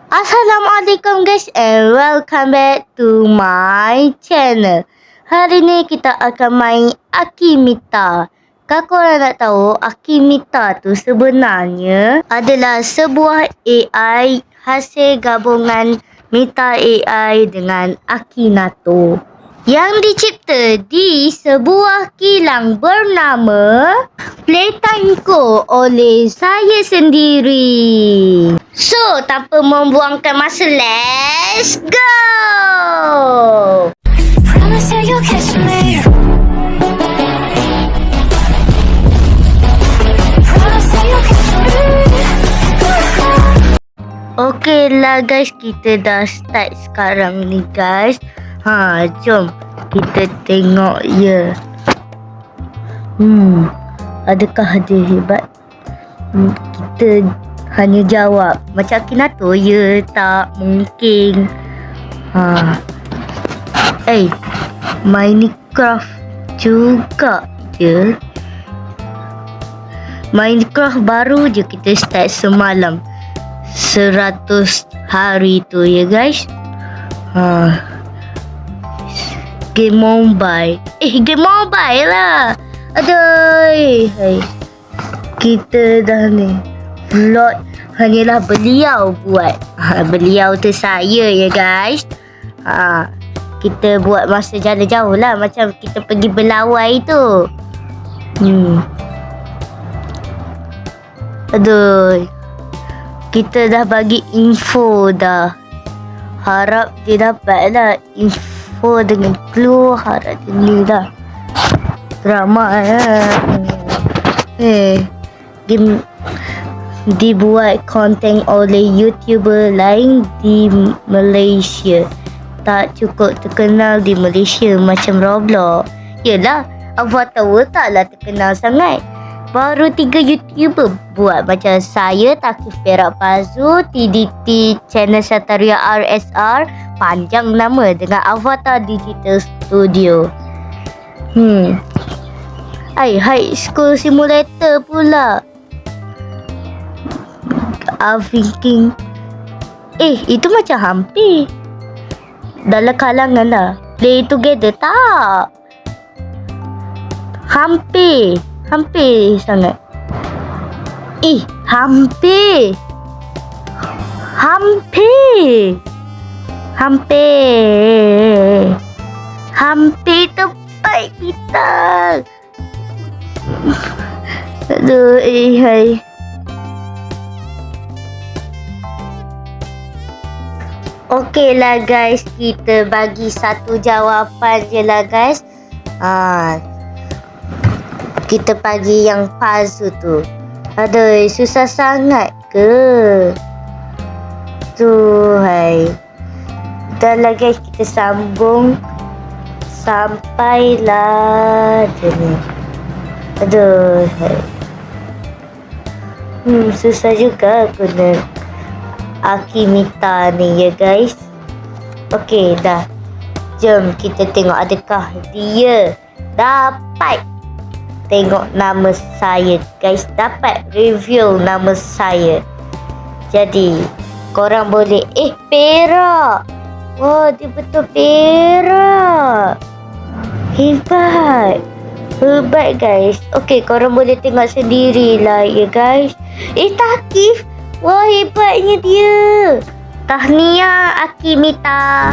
Assalamualaikum guys and welcome back to my channel. Hari ni kita akan main Akimita. Kalau korang nak tahu, Akimita tu sebenarnya adalah sebuah AI hasil gabungan Mita AI dengan Akinato yang dicipta di sebuah kilang bernama Playtime.co oleh saya sendiri. So, tanpa membuangkan masa, let's go! Promise that you'll catch me. Promise that you'll catch me. Okay lah guys, kita dah start sekarang ni guys. Jom kita tengok ya. Adakah dia hebat? Kita hanya jawab macam Akinato, ya, tak, mungkin. Minecraft juga je. Minecraft baru je kita start semalam. 100 hari tu ya guys. Game mobile. Game mobile lah. Aduh. Kita dah ni vlog hanyalah beliau buat. Beliau tu saya ya guys. Kita buat masa jalan jauh lah, macam kita pergi berlawai tu. Aduh. Kita dah bagi info dah. Harap dia dapat lah info dengan clue. Harap dia ni dah drama lah. Game dibuat konten oleh YouTuber lain di Malaysia. Tak cukup terkenal di Malaysia macam Roblox. Yelah, Avatar World taklah terkenal sangat. Baru 3 YouTuber buat, macam saya, Takif Perak Pazu, TDT Channel Sataria RSR, panjang nama, dengan Avatar Digital Studio. High School Simulator pula. Thinking itu macam hampir dalam kalangan lah. Play Together tak? Hampir sangat. Hampir tepat kita. Aduh, hai. Okey lah guys, kita bagi satu jawapan je lah guys. Kita bagi yang puzzle tu. Aduh, susah sangat ke? Hai. Dah lah guys, kita sambung sampailah je ni. Aduh, hai. Susah juga guna Akimita ni ya guys. Okey dah. Jom kita tengok adakah dia dapat tengok nama saya guys. Dapat review nama saya. Jadi korang boleh perak. Wah, dia betul perak. Hebat guys. Okey, korang boleh tengok sendirilah ya guys. Takif. Wah, hebatnya dia. Tahniah Akimita.